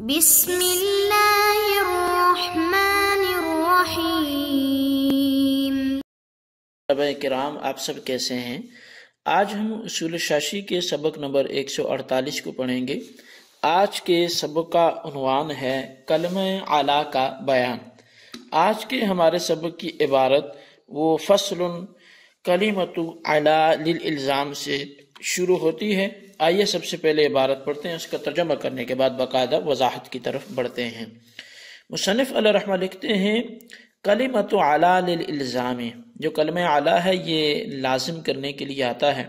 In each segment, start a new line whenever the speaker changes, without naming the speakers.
بسم اللہ الرحمن الرحیم۔
طلباء کرام، آپ سب کیسے ہیں؟ آج ہم اصول شاشی کے سبق نمبر 148 کو پڑھیں گے۔ آج کے سبق کا عنوان ہے کلمہ اعلیٰ کا بیان۔ آج کے ہمارے سبق کی عبارت وہ فصل کلمۃ اعلیٰ للالزام سے شروع ہوتی ہے۔ آئیے سب سے پہلے عبارت پڑھتے ہیں، اس کا ترجمہ کرنے کے بعد باقاعدہ وضاحت کی طرف بڑھتے ہیں۔ مصنف علیہ رحمہ لکھتے ہیں کلمۃ اعلیٰ للالزام، جو کلمہ اعلیٰ ہے یہ لازم کرنے کے لیے آتا ہے۔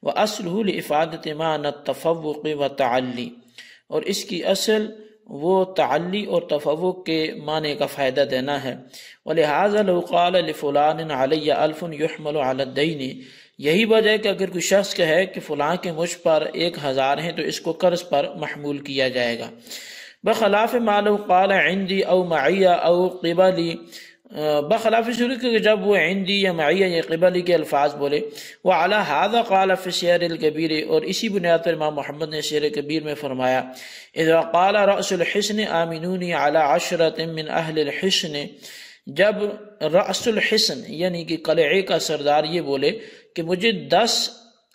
وَأَصْلُهُ لِإِفَادَةِ مَعْنَى التَّفَوُّقِ وَالتَّعَلِّي، اور اس کی اصل وہ تعلی اور تفوق کے معنی کا فائدہ دینا ہے۔ وَلِهَذَا لَوْ قَالَ لِفُلَانٍ عَلَيَّ أَلْفٌ يُحْمَلُ عَلَى الدَّيْنِ، یہی وجہ ہے کہ اگر کوئی شخص کہے کہ فلاں کے مجھ پر 1000 ہیں تو اس کو قرض پر محمول کیا جائے گا۔ بخلاف ما لو قال عندي او معي او قبلي، بخلاف صورت کہ جب وہ عندی یا معی یا قبلی کے الفاظ بولے۔ وعلى هذا قال في السير الكبير، اور اسی بنیاد پر امام محمد نے سیر کبیر میں فرمایا اذا قال رأس الحسن آمنوني على 10 من اہل الحسن، جب رأس الحسن یعنی کہ قلعے کا سردار یہ بولے کہ مجھے 10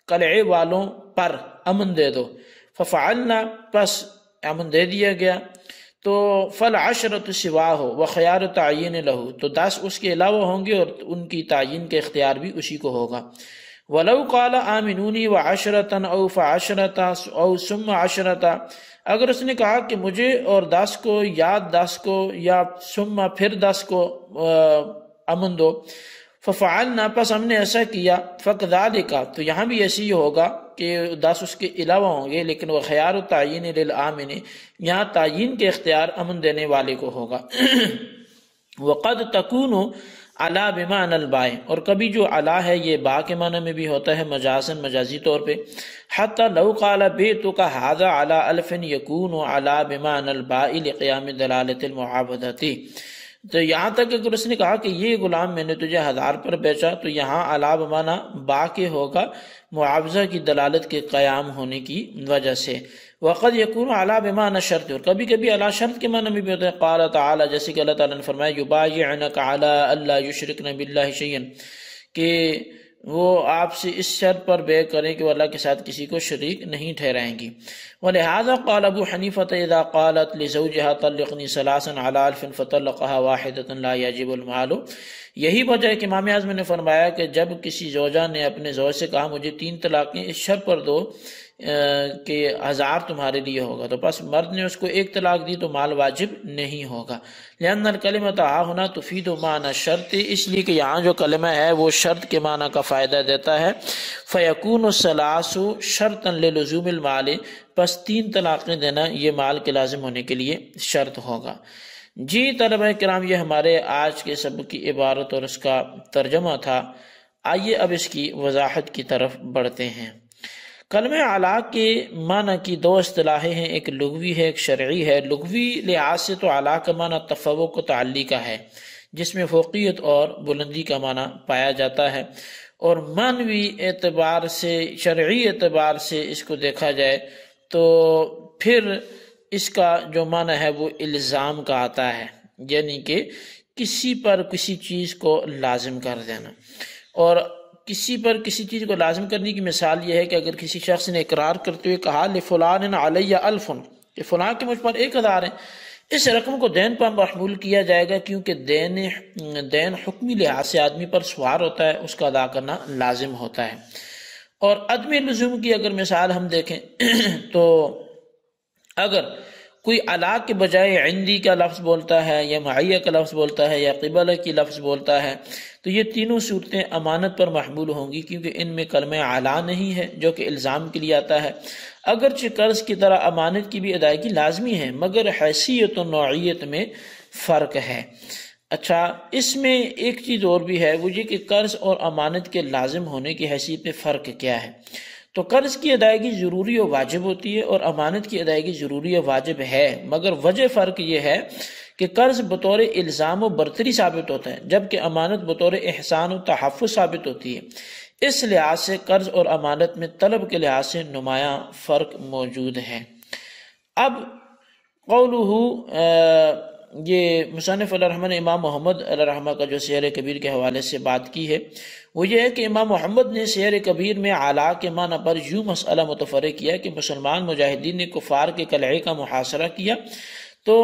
قلعے والوں پر امن دے دو، ففعلنا، پس امن دے دیا گیا، تو فالعشرۃ سواہ وخیار تعین لہ، تو 10 اس کے علاوہ ہوں گے اور ان کی تعین کے اختیار بھی اسی کو ہوگا۔ ولو قال آمنونی وعشرۃ او فعشرۃ او ثم عشرۃ، اگر اس نے کہا کہ مجھے اور 10 کو یا 10 کو یا ثم پھر 10 کو امن دو، ففعلنا، پس ہم نے ایسا کیا، فکذالک، تو یہاں بھی ایسی ہوگا کہ 10 اس کے علاوہ ہوں گے، لیکن وہ خیار تعین للآمن، یہاں تعین کے اختیار امن دینے والے کو ہوگا۔ وقد تکون علا بمعنی الباء، اور کبھی جو علا ہے یہ با کے معنی میں بھی ہوتا ہے مجازاً، مجازی طور پہ۔ حتی لو قال بیتک ھذا علی 1000 یکون علا بمعنی الباء لقیام دلالۃ المعاوضۃ، تو یہاں تک اگر اس نے کہا کہ یہ غلام میں نے تجھے 1000 پر بیچا، تو یہاں علا بمعنی با کے ہوگا معاوضہ کی دلالت کے قیام ہونے کی وجہ سے۔ وقد یکون علا بمعنی شرط، اور کبھی کبھی علا شرط کے معنی میں بھی ہوتا ہے۔ قال تعالی، جیسے کہ اللہ تعالیٰ نے فرمایا یبایعنک علی الا یشرکن باللہ شیئا، کہ وہ آپ سے اس شرط پر بیع کریں کہ وہ اللہ کے ساتھ کسی کو شریک نہیں ٹھہرائیں گی۔ ولہذا قال ابو حنیفہ اذا قالت لزوجها طلقنی ثلاثا على 1000 فطلقها واحدة لا يجب المال، یہی وجہ ہے کہ امام اعظم نے فرمایا کہ جب کسی زوجہ نے اپنے زوج سے کہا مجھے 3 طلاقیں اس شرط پر دو کہ 1000 تمہارے لیے ہوگا، تو پس مرد نے اس کو 1 طلاق دی تو مال واجب نہیں ہوگا۔ لأن الکلمۃ ہنا تفید معنی شرط، اس لیے کہ یہاں جو کلمہ ہے وہ شرط کے معنی کا فائدہ دیتا ہے۔ فیکون الثلاث شرطا للزوم المال، پس 3 طلاقیں دینا یہ مال کے لازم ہونے کے لیے شرط ہوگا۔ جی طلبہ کرام، یہ ہمارے آج کے سبق کی عبارت اور اس کا ترجمہ تھا۔ آئیے اب اس کی وضاحت کی طرف بڑھتے ہیں۔ کلمہ اعلیٰ کے معنی کی 2 اصطلاحیں ہیں، ایک لغوی ہے ایک شرعی ہے۔ لغوی لحاظ سے تو اعلیٰ کا معنی تفوق و تعلی کا ہے، جس میں فوقیت اور بلندی کا معنی پایا جاتا ہے، اور معنوی اعتبار سے، شرعی اعتبار سے اس کو دیکھا جائے تو پھر اس کا جو معنی ہے وہ الزام کا آتا ہے، یعنی کہ کسی پر کسی چیز کو لازم کر دینا۔ اور کسی پر کسی چیز کو لازم کرنے کی مثال یہ ہے کہ اگر کسی شخص نے اقرار کرتے ہوئے کہا لفلان علی 1000، کہ فلاں کے مجھ پر 1000 ہیں، اس رقم کو دین پر محمول کیا جائے گا، کیونکہ دین حکمی لحاظ سے آدمی پر سوار ہوتا ہے، اس کا ادا کرنا لازم ہوتا ہے۔ اور عدم لزوم کی اگر مثال ہم دیکھیں تو اگر کوئی علا کے بجائے عندی کا لفظ بولتا ہے یا معیہ کا لفظ بولتا ہے یا قبلہ کی لفظ بولتا ہے، تو یہ تینوں صورتیں امانت پر محمول ہوں گی، کیونکہ ان میں کلمہ علا نہیں ہے جو کہ الزام کے لیے آتا ہے۔ اگرچہ قرض کی طرح امانت کی بھی ادائیگی لازمی ہے، مگر حیثیت و نوعیت میں فرق ہے۔ اچھا، اس میں ایک چیز اور بھی ہے، وہ یہ کہ قرض اور امانت کے لازم ہونے کی حیثیت میں فرق کیا ہے۔ تو قرض کی ادائیگی ضروری و واجب ہوتی ہے اور امانت کی ادائیگی ضروری و واجب ہے، مگر وجہ فرق یہ ہے کہ قرض بطور الزام و برتری ثابت ہوتا ہے، جبکہ امانت بطور احسان و تحفظ ثابت ہوتی ہے۔ اس لحاظ سے قرض اور امانت میں طلب کے لحاظ سے نمایاں فرق موجود ہے۔ اب قولہ یہ مصنف علیہ الرحمہ نے امام محمد علیہ الرحمہ کا جو سیر کبیر کے حوالے سے بات کی ہے وہ یہ ہے کہ امام محمد نے سیر کبیر میں علا کے معنی پر یوں مسئلہ متفرق کیا کہ مسلمان مجاہدین نے کفار کے قلعے کا محاصرہ کیا تو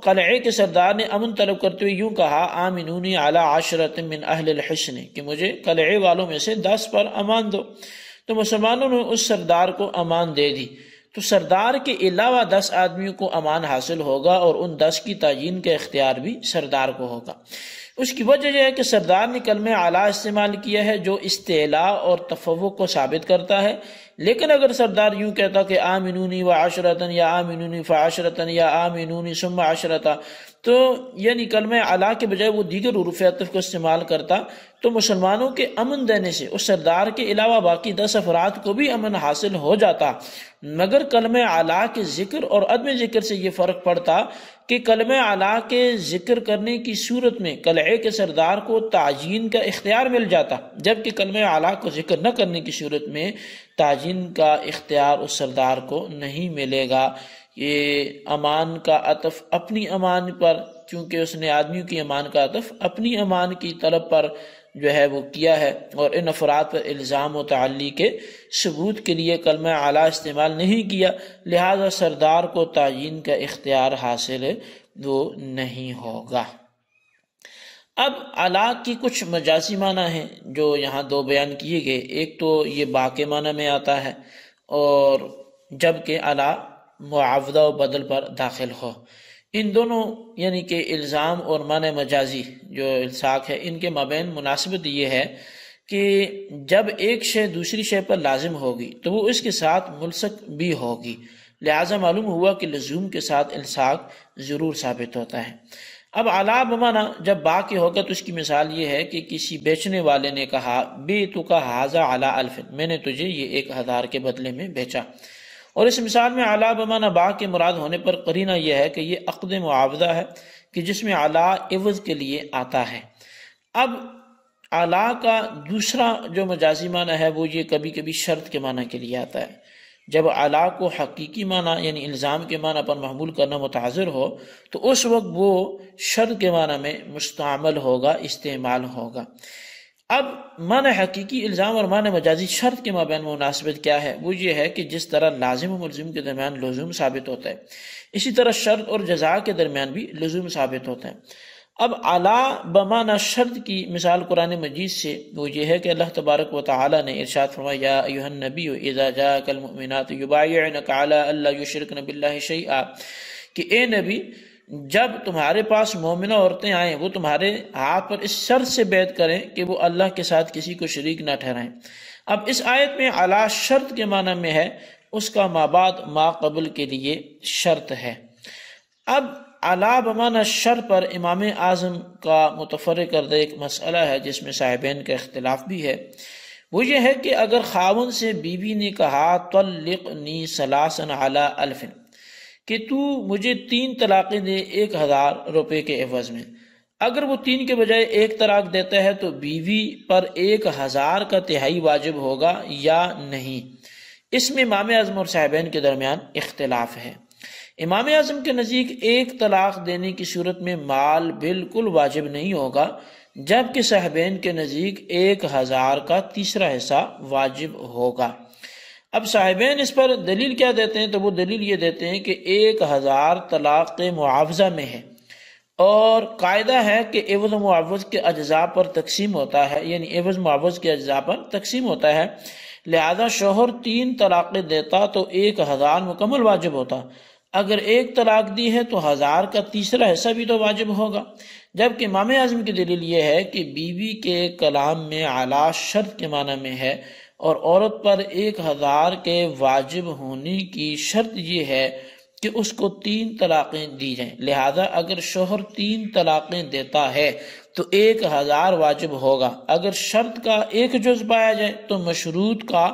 قلعے کے سردار نے امن طلب کرتے ہوئے یوں کہا آمنونی علی عشرۃ من اہل الحصن کہ مجھے قلعے والوں میں سے 10 پر امان دو، تو مسلمانوں نے اس سردار کو امان دے دی، تو سردار کے علاوہ 10 آدمیوں کو امان حاصل ہوگا اور ان 10 کی تعیین کا اختیار بھی سردار کو ہوگا۔ اس کی وجہ یہ ہے کہ سردار نے کلمہ اعلیٰ استعمال کیا ہے جو استعلاء اور تفوق کو ثابت کرتا ہے، لیکن اگر سردار یوں کہتا کہ آمنونی و عشرتن یا آمنونی فعشرتن یا آمنونی ثم عشرتا، تو یعنی کلمہ اعلیٰ کے بجائے وہ دیگر حروف عطف کو استعمال کرتا تو مسلمانوں کے امن دینے سے اس سردار کے علاوہ باقی 10 افراد کو بھی امن حاصل ہو جاتا، مگر کلمہ اعلیٰ کے ذکر اور عدم ذکر سے یہ فرق پڑتا کہ کلمہ اعلیٰ کے ذکر کرنے کی صورت میں قلعے کے سردار کو تعیین کا اختیار مل جاتا، جبکہ کلمہ اعلیٰ کو ذکر نہ کرنے کی صورت میں تعیین کا اختیار اس سردار کو نہیں ملے گا۔ یہ امان کا عطف اپنی امان پر، چونکہ اس نے آدمیوں کی امان کا عطف اپنی امان کی طلب پر جو ہے وہ کیا ہے، اور ان افراد پر الزام و تعلی کے ثبوت کے لیے کلمہ اعلیٰ استعمال نہیں کیا، لہذا سردار کو تعیین کا اختیار حاصل وہ نہیں ہوگا۔ اب اعلیٰ کی کچھ مجازی معنی ہیں جو یہاں 2 بیان کیے گئے، ایک تو یہ با کے معنی میں آتا ہے اور جبکہ اعلیٰ معاوضہ و بدل پر داخل ہو، ان دونوں یعنی کہ الزام اور معنی مجازی جو الصاق ہے ان کے مابین مناسبت یہ ہے کہ جب ایک شے دوسری شے پر لازم ہوگی تو وہ اس کے ساتھ ملصق بھی ہوگی، لہٰذا معلوم ہوا کہ لزوم کے ساتھ الصاق ضرور ثابت ہوتا ہے۔ اب اعلیٰ بمعنی جب با کے ہوگا تو اس کی مثال یہ ہے کہ کسی بیچنے والے نے کہا بیتک ھذا علی الف، میں نے تجھے یہ 1000 کے بدلے میں بیچا، اور اس مثال میں اعلیٰ بمعنی با کے مراد ہونے پر قرینہ یہ ہے کہ یہ عقد معاوضہ ہے کہ جس میں اعلیٰ عوض کے لیے آتا ہے۔ اب اعلیٰ کا دوسرا جو مجازی معنی ہے وہ یہ کبھی کبھی شرط کے معنی کے لیے آتا ہے، جب اعلیٰ کو حقیقی معنی یعنی الزام کے معنی پر محمول کرنا متعذر ہو تو اس وقت وہ شرط کے معنی میں مستعمل ہوگا، استعمال ہوگا۔ اب معنی حقیقی الزام اور معنی مجازی شرط کے مابین مناسبت کیا ہے؟ وہ یہ ہے کہ جس طرح لازم و ملزم کے درمیان لزوم ثابت ہوتا ہے اسی طرح شرط اور جزا کے درمیان بھی لزوم ثابت ہوتا ہے۔ اب اعلیٰ بمعنی شرط کی مثال قرآن مجید سے وہ یہ ہے کہ اللہ تبارک و تعالی نے ارشاد فرمایا یا ایھا النبی اذا جاءک المؤمنات یبایعنک علی الا یشرکن باللہ شیئا، کہ اے نبی جب تمہارے پاس مومنہ عورتیں آئیں وہ تمہارے ہاتھ پر اس شرط سے بیعت کریں کہ وہ اللہ کے ساتھ کسی کو شریک نہ ٹھہرائیں۔ اب اس آیت میں اعلیٰ شرط کے معنی میں ہے، اس کا مابعد ما قبل کے لیے شرط ہے۔ اب اعلیٰ بمعنی شرط پر امام اعظم کا متفرق کردہ ایک مسئلہ ہے جس میں صاحبین کا اختلاف بھی ہے، وہ یہ ہے کہ اگر خاوند سے بیوی نے کہا طلقنی ثلاثا علی الف، کہ تو مجھے 3 طلاقیں دے 1000 روپے کے عوض میں، اگر وہ 3 کے بجائے 1 طلاق دیتا ہے تو بیوی پر 1000 کا تہائی واجب ہوگا یا نہیں؟ اس میں امام اعظم اور صاحبین کے درمیان اختلاف ہے۔ امام اعظم کے نزدیک 1 طلاق دینے کی صورت میں مال بالکل واجب نہیں ہوگا، جبکہ صاحبین کے نزدیک 1000 کا تیسرا حصہ واجب ہوگا۔ اب صاحبین اس پر دلیل کیا دیتے ہیں؟ تو وہ دلیل یہ دیتے ہیں کہ 1000 طلاق معاوضہ میں ہے، اور قاعدہ ہے کہ عوض و معوض کے اجزاء پر تقسیم ہوتا ہے، یعنی عوض معوض کے اجزاء پر تقسیم ہوتا ہے، لہذا شوہر 3 طلاقیں دیتا تو 1000 مکمل واجب ہوتا، اگر 1 طلاق دی ہے تو 1000 کا تیسرا حصہ بھی تو واجب ہوگا۔ جبکہ امام اعظم کی دلیل یہ ہے کہ بیوی کے کلام میں اعلیٰ شرط کے معنی میں ہے، اور عورت پر 1000 کے واجب ہونے کی شرط یہ ہے کہ اس کو 3 طلاقیں دی جائیں، لہذا اگر شوہر 3 طلاقیں دیتا ہے تو 1000 واجب ہوگا، اگر شرط کا 1 جز پایا جائے تو مشروط کا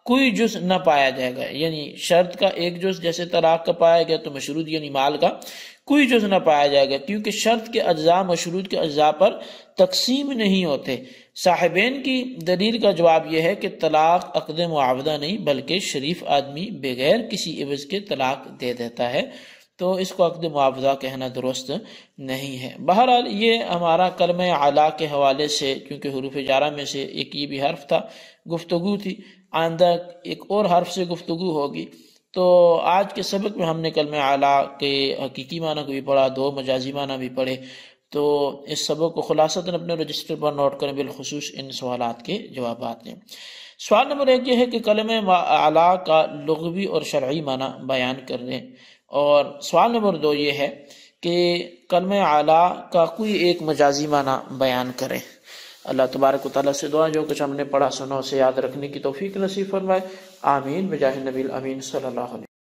کوئی جز نہ پایا جائے گا، یعنی شرط کا 1 جز جیسے طلاق کا پایا گیا تو مشروط یعنی مال کا کوئی جز نہ پایا جائے گا، کیونکہ شرط کے اجزاء مشروط کے اجزاء پر تقسیم نہیں ہوتے۔ صاحبین کی دلیل کا جواب یہ ہے کہ طلاق عقد معاوضہ نہیں بلکہ شریف آدمی بغیر کسی عوض کے طلاق دے دیتا ہے، تو اس کو عقد معاوضہ کہنا درست نہیں ہے۔ بہرحال یہ ہمارا کلمہ اعلیٰ کے حوالے سے، کیونکہ حروف جارہ میں سے ایک یہ بھی حرف تھا، گفتگو تھی، آئندہ ایک اور حرف سے گفتگو ہوگی۔ تو آج کے سبق میں ہم نے کلمہ اعلیٰ کے حقیقی معنی کو بھی پڑھا، دو مجازی معنی بھی پڑھے۔ تو اس سبق کو خلاصتاً اپنے رجسٹر پر نوٹ کریں، بالخصوص ان سوالات کے جوابات ہیں۔ سوال نمبر 1 یہ ہے کہ کلمہ اعلیٰ کا لغوی اور شرعی معنی بیان کر دیں، اور سوال نمبر 2 یہ ہے کہ کلمہ اعلیٰ کا کوئی ایک مجازی معنی بیان کریں۔ اللہ تبارک و تعالیٰ سے دعا جو کچھ ہم نے پڑھا سنا اسے یاد رکھنے کی توفیق نصیب فرمائے، آمین بجاہ نبی الامین صلی اللہ علیہ وسلم۔